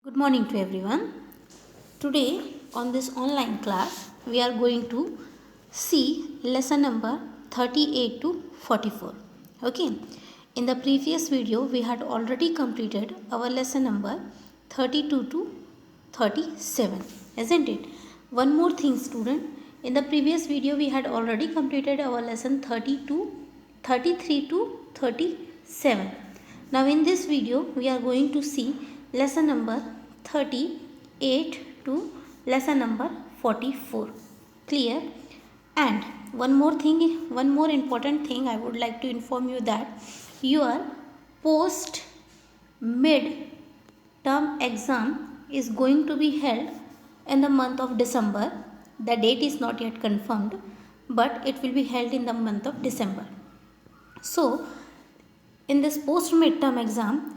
Good morning to everyone. Today on this online class we are going to see lesson number 38 to 44. Okay. In the previous video we had already completed our lesson number 32 to 37, isn't it? One more thing student, in the previous video we had already completed our lesson 33 to 37. Now in this video we are going to see lesson number 38 to lesson number 44. Clear? And one more important thing I would like to inform you that your post mid term exam is going to be held in the month of December. The date is not yet confirmed, but it will be held in the month of December. So in this post midterm exam,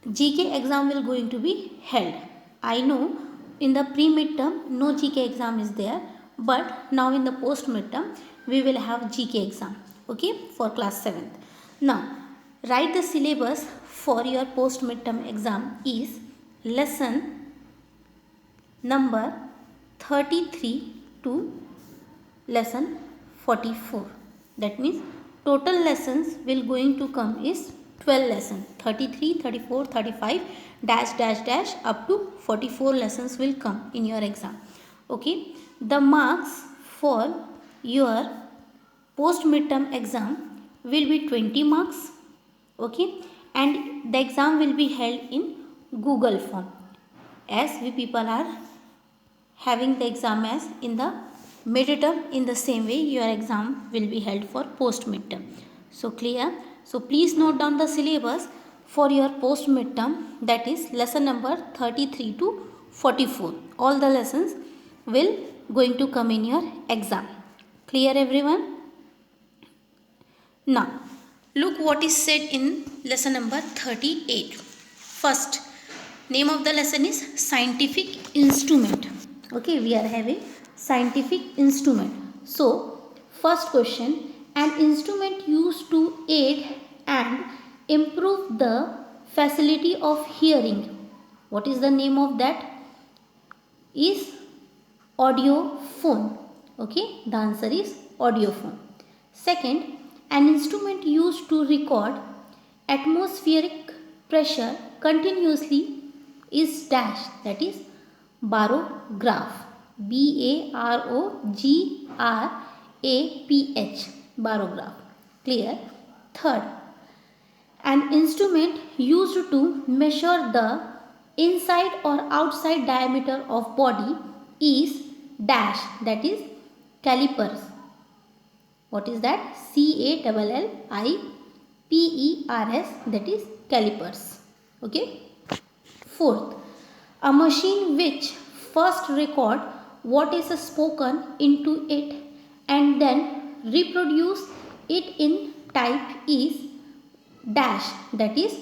GK exam will going to be held. I know in the pre-midterm no GK exam is there, but now in the post midterm we will have GK exam, okay, for class 7th. Now write the syllabus for your post midterm exam is lesson number 33 to lesson 44. That means total lessons will going to come is 12 lessons, 33, 34, 35 dash up to 44 lessons will come in your exam. Okay, the marks for your post midterm exam will be 20 marks. Okay, and the exam will be held in Google form, as we people are having the exam as in the midterm. In the same way your exam will be held for post midterm. So clear? So please note down the syllabus for your post midterm, that is lesson number 33 to 44. All the lessons will going to come in your exam. Clear everyone? Now look what is said in lesson number 38. First, name of the lesson is scientific instrument. Okay, we are having scientific instrument. So first question, an instrument used to aid and improve the facility of hearing. What is the name of that? Is audiophone. Okay, the answer is audiophone. Second, an instrument used to record atmospheric pressure continuously is dash, that is barograph. BAROGRAPH, barograph. Clear? Third, an instrument used to measure the inside or outside diameter of body is dash, that is calipers. What is that? CALLIPERS, that is calipers. Okay. Fourth, a machine which first record what is spoken into it and then reproduce it in type is dash, that is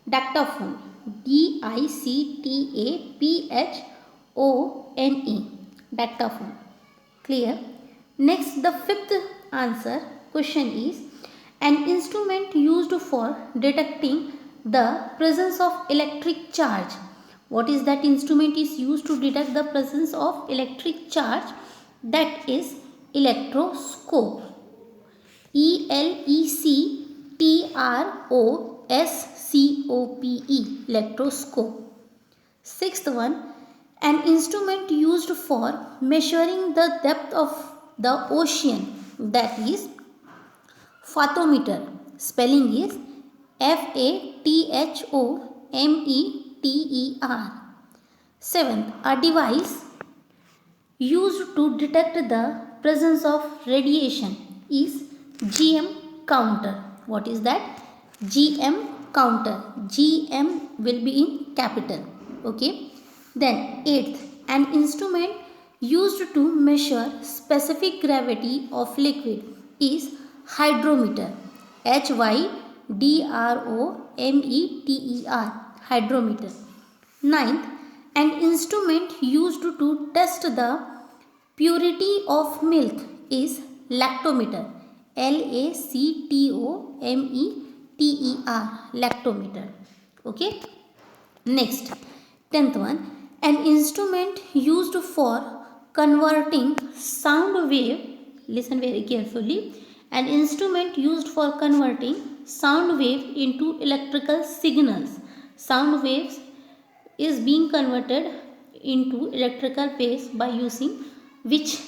dictaphone. DICTAPHONE, dictaphone. Clear? Next, the fifth answer question is an instrument used for detecting the presence of electric charge. What is that instrument is used to detect the presence of electric charge? That is electroscope. ELECTROSCOPE, electroscope. Sixth one, an instrument used for measuring the depth of the ocean, that is fathometer. Spelling is FATHOMETER. Seventh, a device used to detect the presence of radiation is GM counter. What is that? GM counter. GM will be in capital. Okay. Then eighth, an instrument used to measure specific gravity of liquid is hydrometer. HYDROMETER, hydrometer. Ninth, an instrument used to test the purity of milk is lactometer. LACTOMETER, lactometer. Okay. Next, 10th one, an instrument used for converting sound wave, listen very carefully, an instrument used for converting sound wave into electrical signals. Sound waves is being converted into electrical waves by using which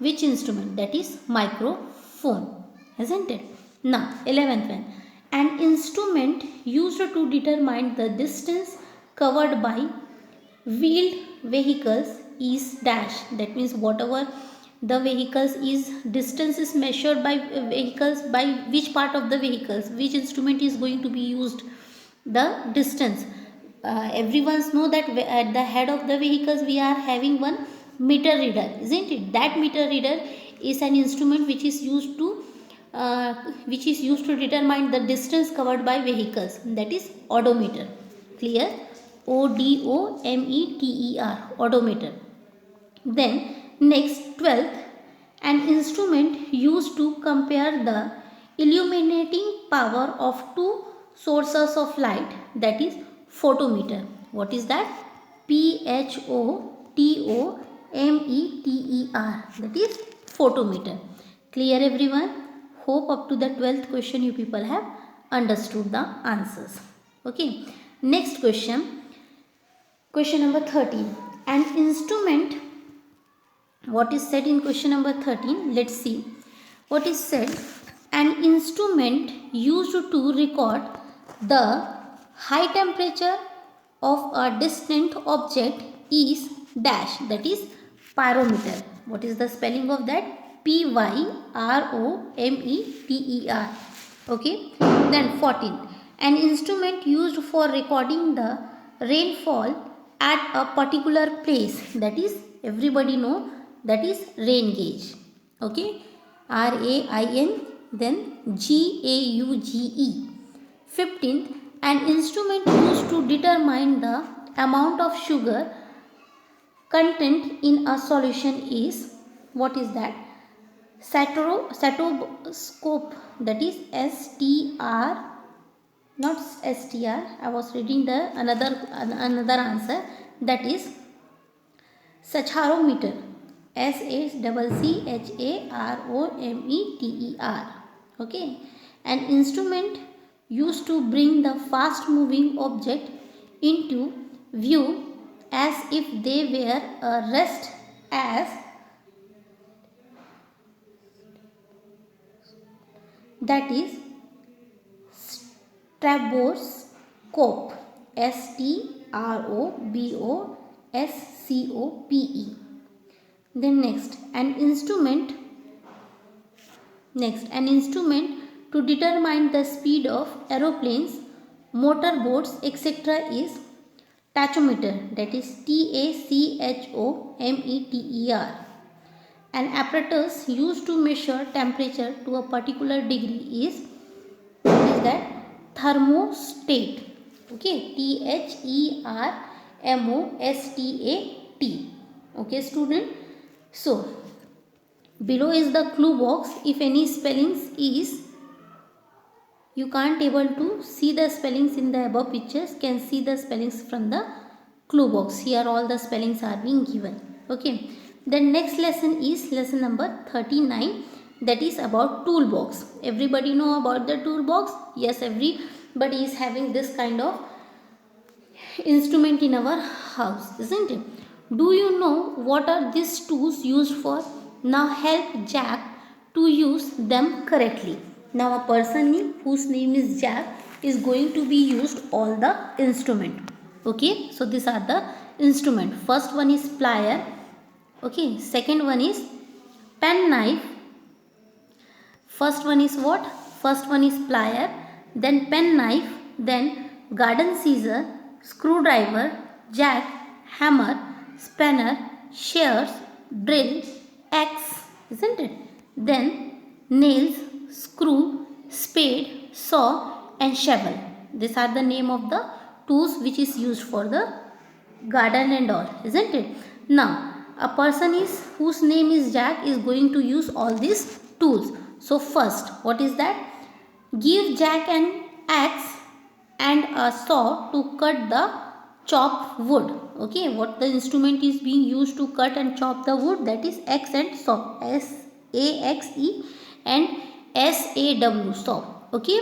instrument? That is microphone, isn't it? Now 11th one, an instrument used to determine the distance covered by wheeled vehicles is dash. That means whatever the vehicles is, distance is measured by vehicles, by which part of the vehicles, which instrument is going to be used, the distance. Everyone's know that at the head of the vehicles we are having one meter reader, isn't it? That meter reader is an instrument which is used to determine the distance covered by vehicles, that is odometer. Clear? odometer, odometer. Then next 12th, an instrument used to compare the illuminating power of two sources of light, that is photometer. What is that? photometer, that is photometer. Clear everyone? Hope up to the 12th question you people have understood the answers. Okay. Next question. Question number 13. An instrument, what is said in question number 13? Let's see. What is said? An instrument used to record the high temperature of a distant object is dash, that is pyrometer. What is the spelling of that? pyrometer. Okay. Then 14. An instrument used for recording the rainfall at a particular place, that is everybody know, that is rain gauge. Okay. RAIN, then GAUGE. 15th, an instrument used to determine the amount of sugar content in a solution is, what is that? Stethoscope, that is STR, not STR, I was reading the another answer, that is sacharometer, SACCHAROMETER. Okay. An instrument used to bring the fast moving object into view as if they were a rest as, that is stroboscope, STROBOSCOPE. Then next, an instrument to determine the speed of aeroplanes, motorboats, etc. is tachometer, that is TACHOMETER. An apparatus used to measure temperature to a particular degree is, what is that? Thermostat. Okay, THERMOSTAT. Okay, student. So below is the clue box. If any spellings is, you can't able to see the spellings in the above pictures, can see the spellings from the clue box. Here all the spellings are being given. Okay. The next lesson is lesson number 39, that is about toolbox. Everybody know about the toolbox? Yes, everybody is having this kind of instrument in our house, isn't it? Do you know what are these tools used for? Now help Jack to use them correctly. Now a person whose name is Jack is going to be used all the instrument. Okay, so these are the instrument. First one is plier. Okay, second one is pen knife. First one is what? First one is plier, then pen knife, then garden scissor, screwdriver, jack, hammer, spanner, shears, drill, axe, isn't it? Then nails, screw, spade, saw and shovel. These are the name of the tools which is used for the garden and all, isn't it? Now a person whose name is Jack is going to use all these tools. So first, what is that? Give Jack an axe and a saw to cut the chop wood. Okay, what the instrument is being used to cut and chop the wood, that is axe and saw. S-A-X-E and S-A-W, saw. Okay,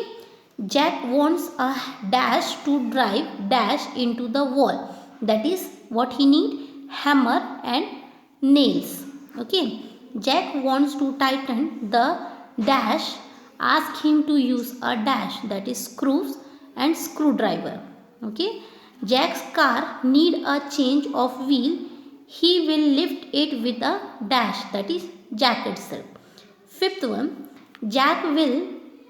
Jack wants a dash to drive dash into the wall. That is what he need, hammer and nails. Okay, Jack wants to tighten the dash. Ask him to use a dash, that is screws and screwdriver. Okay, Jack's car need a change of wheel. He will lift it with a dash, that is Jack itself. Fifth one, Jack will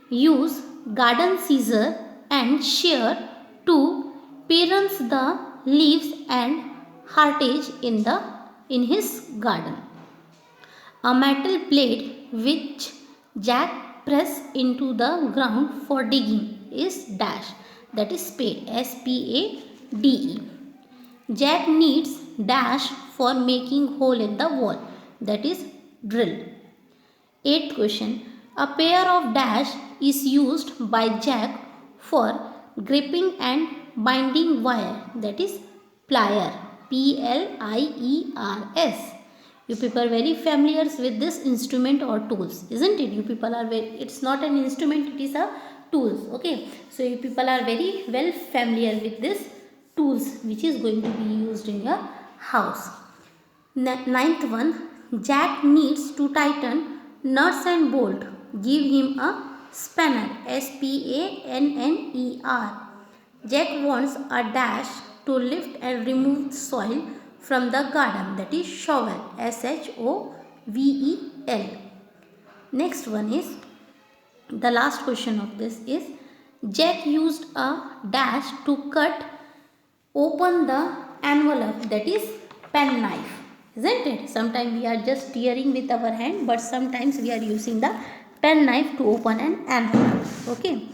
use garden scissor and shear to parents the leaves and heartage in his garden. A metal blade which Jack press into the ground for digging is dash, that is spade, S-P-A-D-E. Jack needs dash for making hole in the wall, that is drill. Eighth question. A pair of dash is used by Jack for gripping and binding wire, that is plier, P-L-I-E-R-S. You people are very familiar with this instrument or tools, isn't it? You people are very, it's not an instrument, it is a tools. Okay, so you people are very well familiar with this tools which is going to be used in your house. Ninth one, Jack needs to tighten nuts and bolt. Give him a spanner, S-P-A-N-N-E-R. Jack wants a dash to lift and remove soil from the garden, that is shovel, S-H-O-V-E-L. Next one is, the last question of this is, Jack used a dash to cut open the envelope, that is pen knife, isn't it? Sometimes we are just tearing with our hand, but sometimes we are using the pen knife to open an envelope. Okay,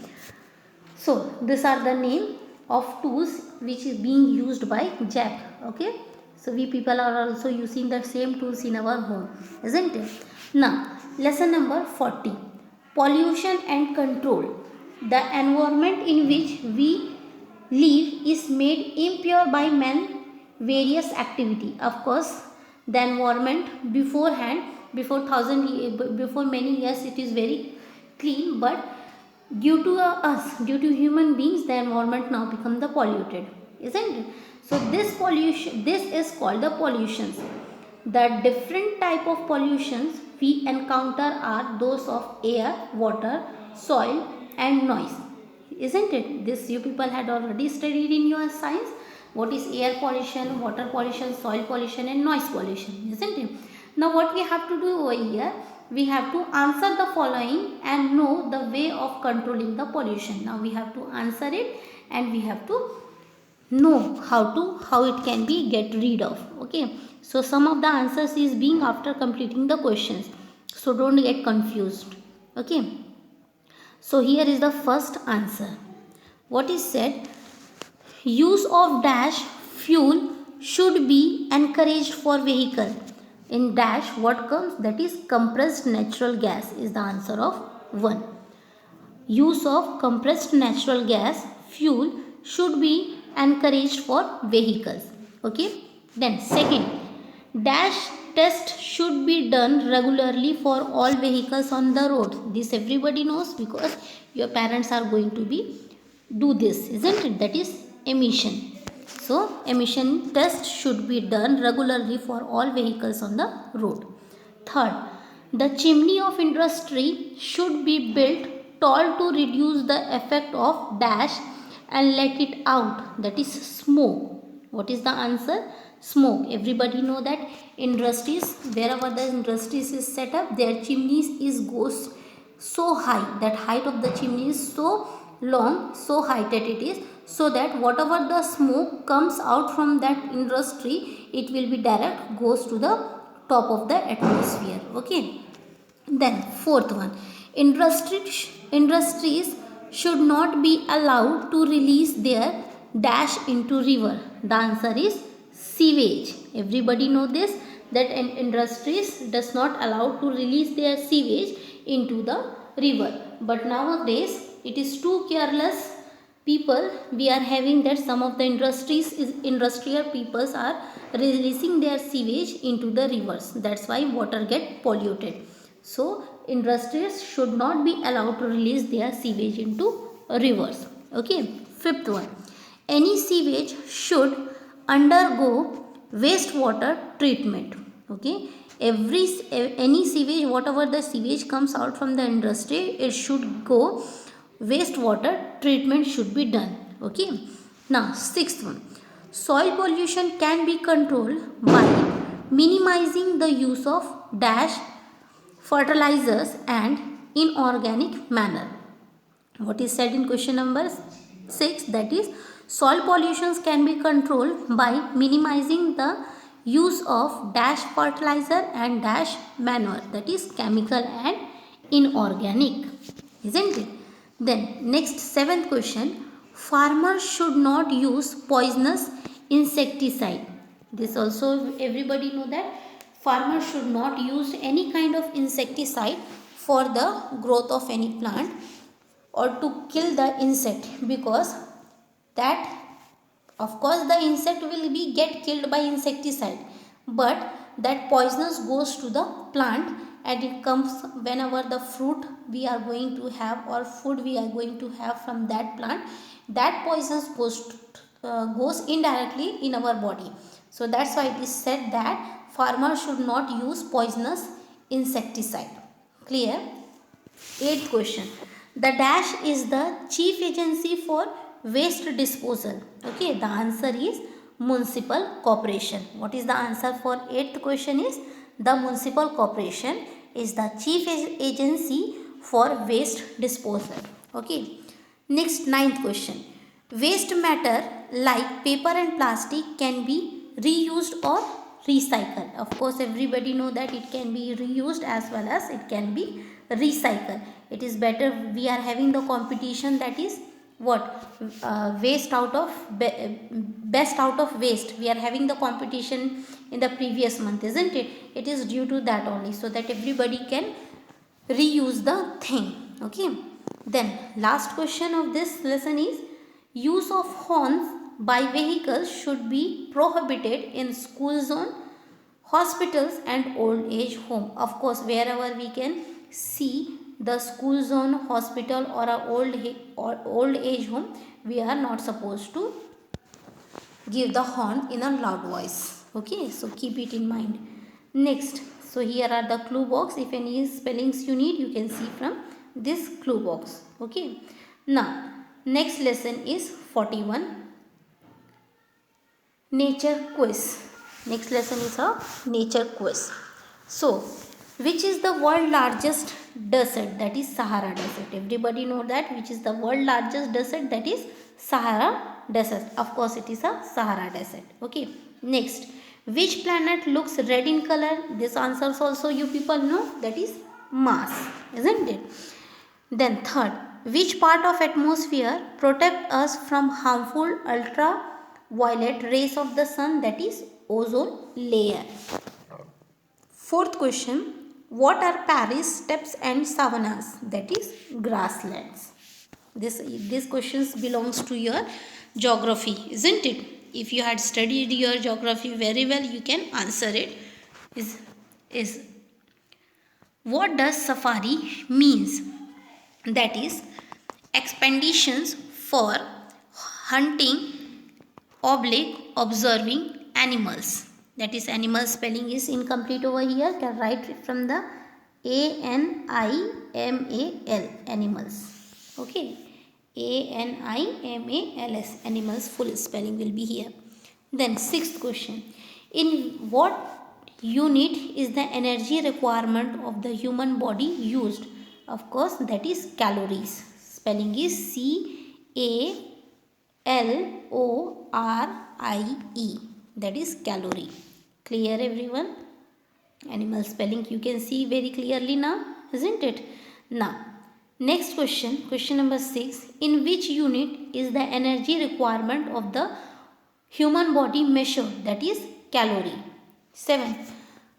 so these are the name of tools which is being used by Jack. Okay, so we people are also using the same tools in our home, isn't it? Now lesson number 40, pollution and control. The environment in which we live is made impure by man various activity. Of course, the environment beforehand, before many years, it is very clean, but due to us, due to human beings, the environment now become the polluted, isn't it? So this pollution, this is called the pollutions. The different type of pollutions we encounter are those of air, water, soil and noise, isn't it? This you people had already studied in your science. What is air pollution, water pollution, soil pollution and noise pollution, isn't it? Now what we have to do over here, we have to answer the following and know the way of controlling the pollution. Now we have to answer it and we have to know how it can be get rid of. Okay, so some of the answers is being after completing the questions, so don't get confused. Okay, so here is the first answer. What is said, use of dash fuel should be encouraged for vehicle. In dash what comes, that is compressed natural gas is the answer of 1. Use of compressed natural gas fuel should be encouraged for vehicles. Okay, then second, dash test should be done regularly for all vehicles on the road. This everybody knows because your parents are going to be do this, isn't it? That is emission. So emission test should be done regularly for all vehicles on the road. Third, the chimney of industry should be built tall to reduce the effect of dash and let it out, that is smoke. What is the answer? Smoke. Everybody know that industries, wherever the industries is set up, their chimneys is goes so high, that height of the chimney is so long, so high that it is, so that whatever the smoke comes out from that industry, it will be direct goes to the top of the atmosphere. Okay, then fourth one, industries should not be allowed to release their dash into river. The answer is sewage. Everybody know this, that industries does not allow to release their sewage into the river, but nowadays it is too careless people, we are having that some of the industrial peoples are releasing their sewage into the rivers. That's why water get polluted. So industries should not be allowed to release their sewage into rivers. Okay. Fifth one, any sewage should undergo wastewater treatment. Okay. Any sewage, whatever the sewage comes out from the industry, it should go wastewater treatment should be done. Okay. Now sixth one, soil pollution can be controlled by minimizing the use of dash fertilizers and inorganic manner. What is said in question number 6, that is soil pollutions can be controlled by minimizing the use of dash fertilizer and dash manure, that is chemical and inorganic, isn't it? Then next seventh question, farmers should not use poisonous insecticide. This also everybody know that farmers should not use any kind of insecticide for the growth of any plant or to kill the insect, because that, of course, the insect will be get killed by insecticide, but that poisonous goes to the plant and it comes whenever the fruit we are going to have or food we are going to have from that plant, that poisonous goes indirectly in our body. So that's why it is said that farmers should not use poisonous insecticide. Clear? Eighth question, the dash is the chief agency for waste disposal. Okay, the answer is municipal corporation. What is the answer for eighth question is the municipal corporation is the chief agency for waste disposal. Okay. Next ninth question, waste matter like paper and plastic can be reused or recycled. Of course everybody know that it can be reused as well as it can be recycled. It is better, we are having the competition, that is what, waste out of best out of waste, we are having the competition in the previous month, isn't it? It is due to that only, so that everybody can reuse the thing. Okay. Then last question of this lesson is, use of horns by vehicles should be prohibited in school zone, hospitals and old age home. Of course wherever we can see the school zone, hospital or a old age home, we are not supposed to give the horn in a loud voice. Okay, so keep it in mind. Next, so here are the clue box. If any spellings you need, you can see from this clue box. Okay. Now next lesson is 41, nature quiz. Next lesson is a nature quiz. So which is the world largest desert? That is Sahara Desert. Everybody know that which is the world largest desert? That is Sahara Desert. Of course it is a Sahara Desert. Okay. Next, which planet looks red in color? This answers also you people know, that is Mars, isn't it? Then third, which part of atmosphere protect us from harmful ultraviolet rays of the sun? That is ozone layer. Fourth question, what are Paris steppes and savannas? That is grasslands. This questions belongs to your geography, isn't it? If you had studied your geography very well, you can answer it. Is what does safari means? That is expeditions for hunting oblique observing animals. That is animal spelling is incomplete over here. Can write it from the ANIMAL, animals. Okay, ANIMALS, animals, full spelling will be here. Then sixth question, in what unit is the energy requirement of the human body used? Of course that is calories. Spelling is CALORIE, that is calorie. Clear everyone? Animal spelling you can see very clearly now, isn't it? Now next question, question number 6, in which unit is the energy requirement of the human body measured? That is calorie. 7,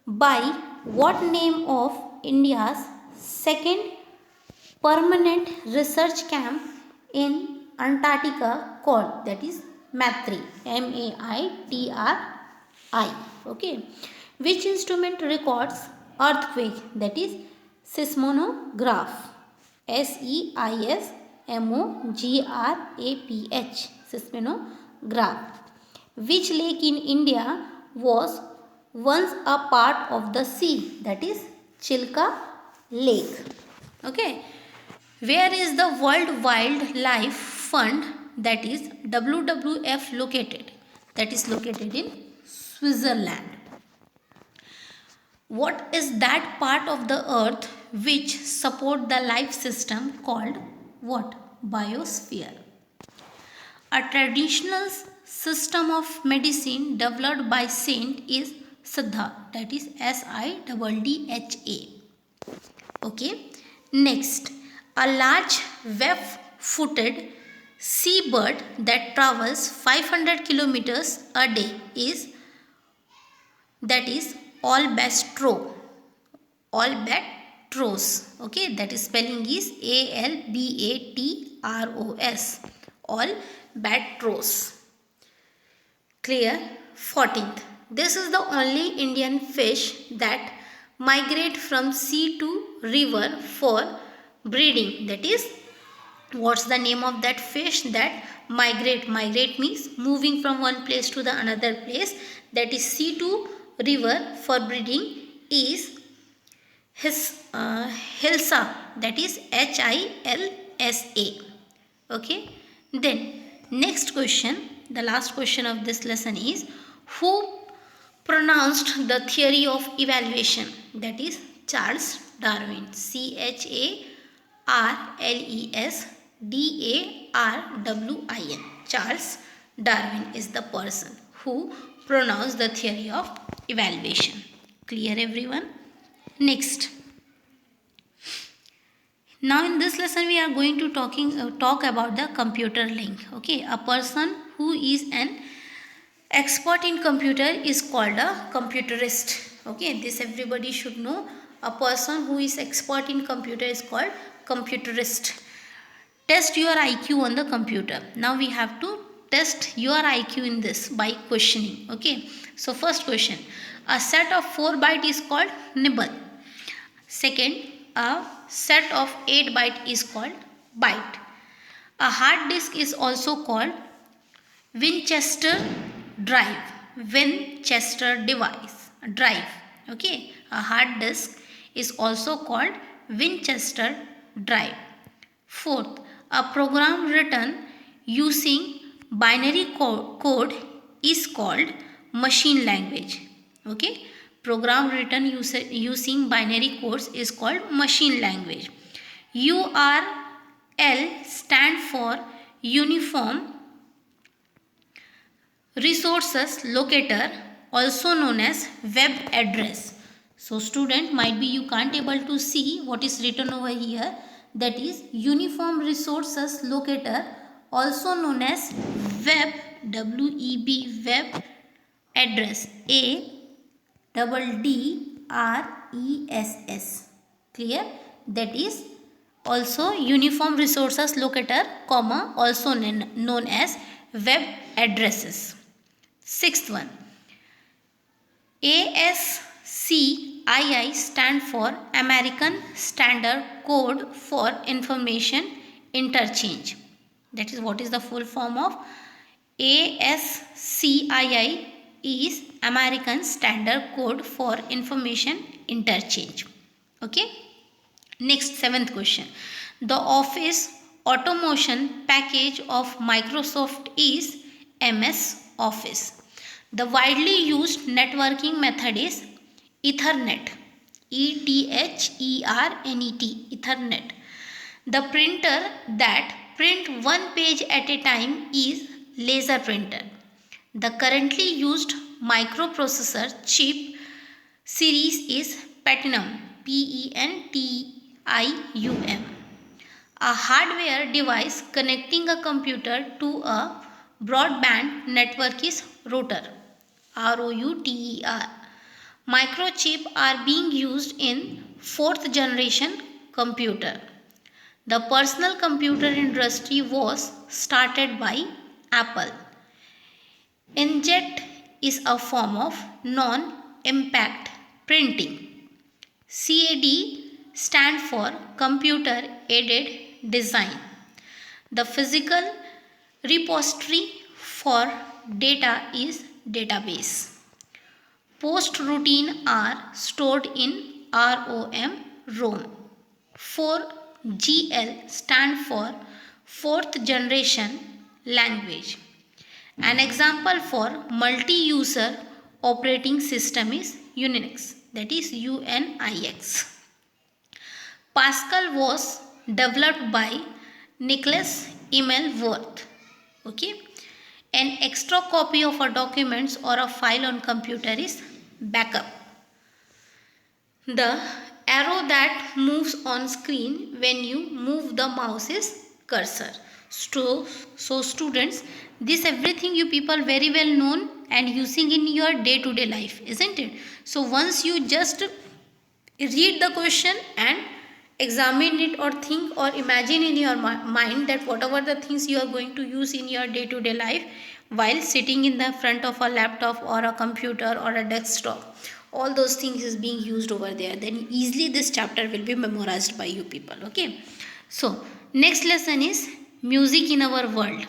by what name of India's second permanent research camp in Antarctica called, that is MATRI, MAITRI. Okay. Which instrument records earthquake, that is seismograph, SEISMOGRAPH, seismograph. Which lake in India was once a part of the sea, that is Chilka Lake. Okay. Where is the World Wildlife Fund, that is WWF, located? That is located in Switzerland. What is that part of the earth which support the life system called what? Biosphere. A traditional system of medicine developed by Saint is Siddha, that is SIDDHA. Okay. Next, a large web-footed seabird that travels 500 kilometers a day is, that is albatros. Albatros. Okay, that is spelling is ALBATROS. Albatros. Clear? 14th. This is the only Indian fish that migrate from sea to river for breeding. That is, what's the name of that fish that migrate? Migrate means moving from one place to the another place. That is sea to river for breeding is Hilsa, that is HILSA. Okay. Then next question, the last question of this lesson is, who pronounced the theory of evaluation? That is Charles Darwin. CHARLESDARWIN. Charles Darwin is the person who pronounced the theory of evaluation. Clear everyone? Next. Now in this lesson we are going to talk about the computer link. Okay, a person who is an expert in computer is called a computerist. Okay, this everybody should know. A person who is expert in computer is called computerist. Test your IQ on the computer. Now we have to test your IQ in this by questioning. Okay, so first question, a set of 4 bytes is called nibble. Second, a set of 8 bytes is called byte. A hard disk is also called Winchester drive. Winchester drive. Okay, a hard disk is also called Winchester drive. Fourth, a program written using binary code is called machine language. Okay, program written using binary codes is called machine language. URL stand for Uniform Resources Locator, also known as web address. So student, might be you can't able to see what is written over here. That is Uniform Resources Locator, also known as web, WEB, web address, ADDRESS. Clear? That is also Uniform Resources Locator, comma, also known as web addresses. Sixth one, ASCII stand for American Standard Code for Information Interchange. That is, what is the full form of ASCII? Is American Standard Code for Information Interchange. Okay. Next, 7th question. The Office automation package of Microsoft is MS Office. The widely used networking method is Ethernet. ETHERNET. Ethernet. The printer that print one page at a time is laser printer. The currently used microprocessor chip series is Pentium. PENTIUM. A hardware device connecting a computer to a broadband network is router. ROUTER. Microchips are being used in 4th generation computer. The personal computer industry was started by Apple. Inkjet is a form of non-impact printing. CAD stand for computer aided design. The physical repository for data is database. Post routine are stored in ROM. 4GL stand for fourth generation language. An example for multi-user operating system is Unix, that is UNIX. Pascal was developed by Nicholas Emil Wirth. Okay. An extra copy of a document or a file on computer is backup. The arrow that moves on screen when you move the mouse is cursor. So students, this everything you people very well known and using in your day-to-day life, isn't it? So once you just read the question and examine it or think or imagine in your mind that whatever the things you are going to use in your day-to-day life while sitting in the front of a laptop or a computer or a desktop, all those things is being used over there, then easily this chapter will be memorized by you people. Okay, so next lesson is music in our world.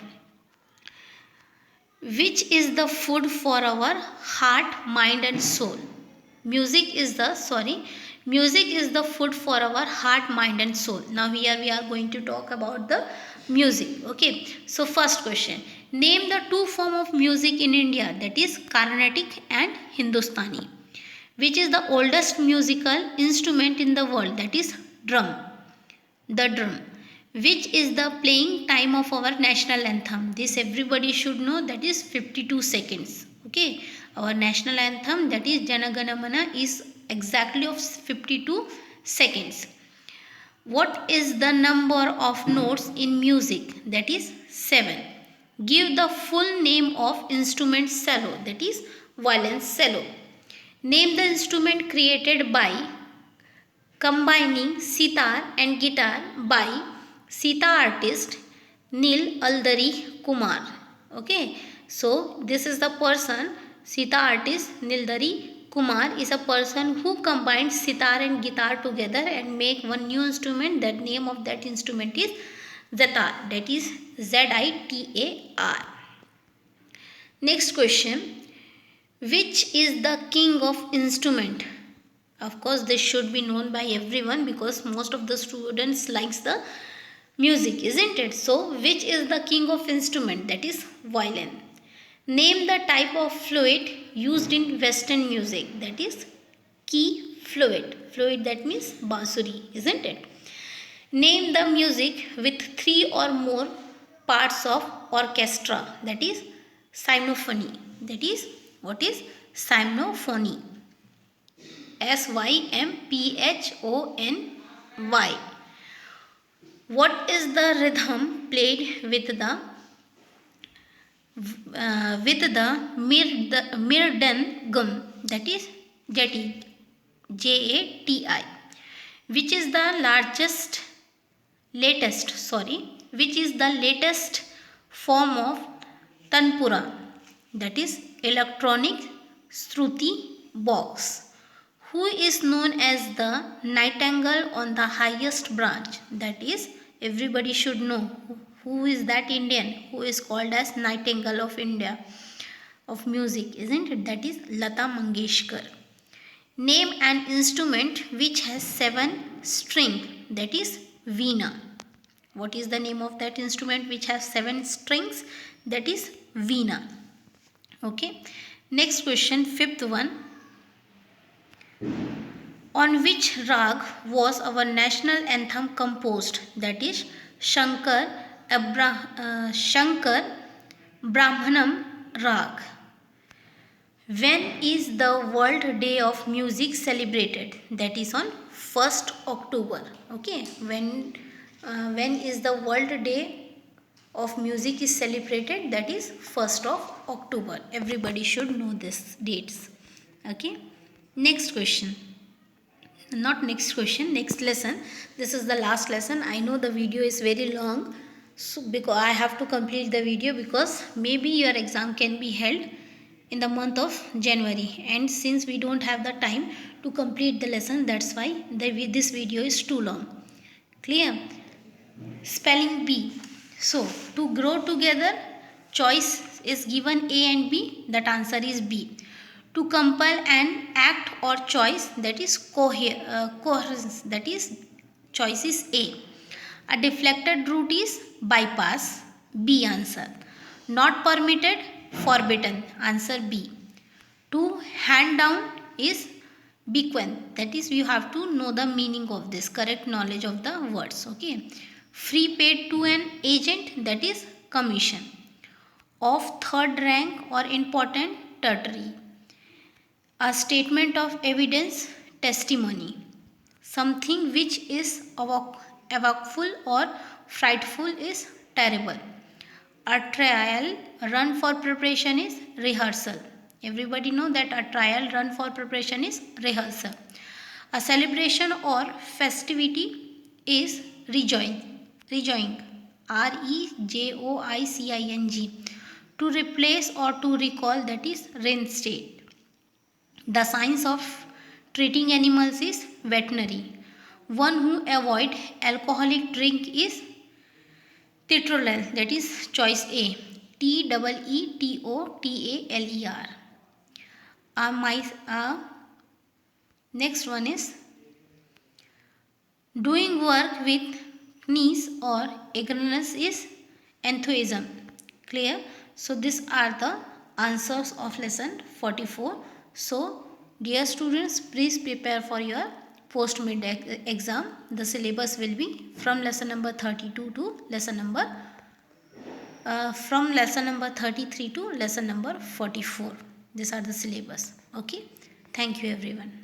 Which is the food for our heart, mind and soul? Music is the food for our heart, mind and soul. Now here we are going to talk about the music. Okay, so first question, name the two form of music in India, that is Carnatic and Hindustani. Which is the oldest musical instrument in the world, that is drum, the drum. Which is the playing time of our national anthem? This everybody should know, that is 52 seconds. Okay, our national anthem, that is Jana Gana Mana, is exactly of 52 seconds. What is the number of notes in music? That is 7. Give the full name of instrument cello, that is violoncello. Name the instrument created by combining sitar and guitar by sitar artist Nil Aldari Kumar. Okay, so this is the person, sitar artist Nildari Kumar is a person who combined sitar and guitar together and make one new instrument. That name of that instrument is Zitar, that is Zitar. Next question, which is the king of instrument? Of course this should be known by everyone because most of the students likes the music, isn't it? So which is the king of instrument? That is violin. Name the type of flute used in western music, that is key flute. Flute, that means bansuri, isn't it? Name the music with 3 or more parts of orchestra, that is symphony. That is, what is symphony? Symphony. What is the rhythm played with the mridangam, that is jati, Jati. Which is the latest form of tanpura, that is electronic shruti box. Who is known as the nightingale on the highest branch? That is, everybody should know who is that Indian who is called as Nightingale of India of music, isn't it? That is Lata Mangeshkar. Name an instrument which has 7 strings, that is veena. What is the name of that instrument which has 7 strings? That is veena. Okay. Next question, fifth one. On which rag was our national anthem composed? That is Shankar Brahmanam rag. When is the World Day of Music celebrated? That is on 1st October. Okay, when is the World Day of Music is celebrated? That is 1st of October. Everybody should know this dates. Okay, next question. Not next question, next lesson. This is the last lesson. I know the video is very long, So because I have to complete the video, because maybe your exam can be held in the month of January, and since we don't have the time to complete the lesson, that's why this video is too long. Clear? Spelling bee. So to grow together, choice is given A and B, that answer is B. To compel an act or choice, that is coherence, that is choice is A. A deflected route is bypass, B answer. Not permitted, forbidden, answer B. To hand down is bequeath, that is you have to know the meaning of this, correct knowledge of the words. Okay. Free paid to an agent, that is commission. Of third rank or important, tertiary. A statement of evidence, testimony. Something which is awful or frightful is terrible. A trial run for preparation is rehearsal. Everybody know that a trial run for preparation is rehearsal. A celebration or festivity is rejoining. rejoicing. To replace or to recall, that is reinstate. The science of treating animals is veterinary. One who avoid alcoholic drink is teetotaler, that is choice A. TEETOTALER. Next one is doing work with knees or ignorance is enthusiasm. Clear? So these are the answers of lesson 44. So dear students, please prepare for your post mid exam. The syllabus will be from lesson number 32 to lesson number from lesson number 33 to lesson number 44. These are the syllabus. Okay. Thank you everyone.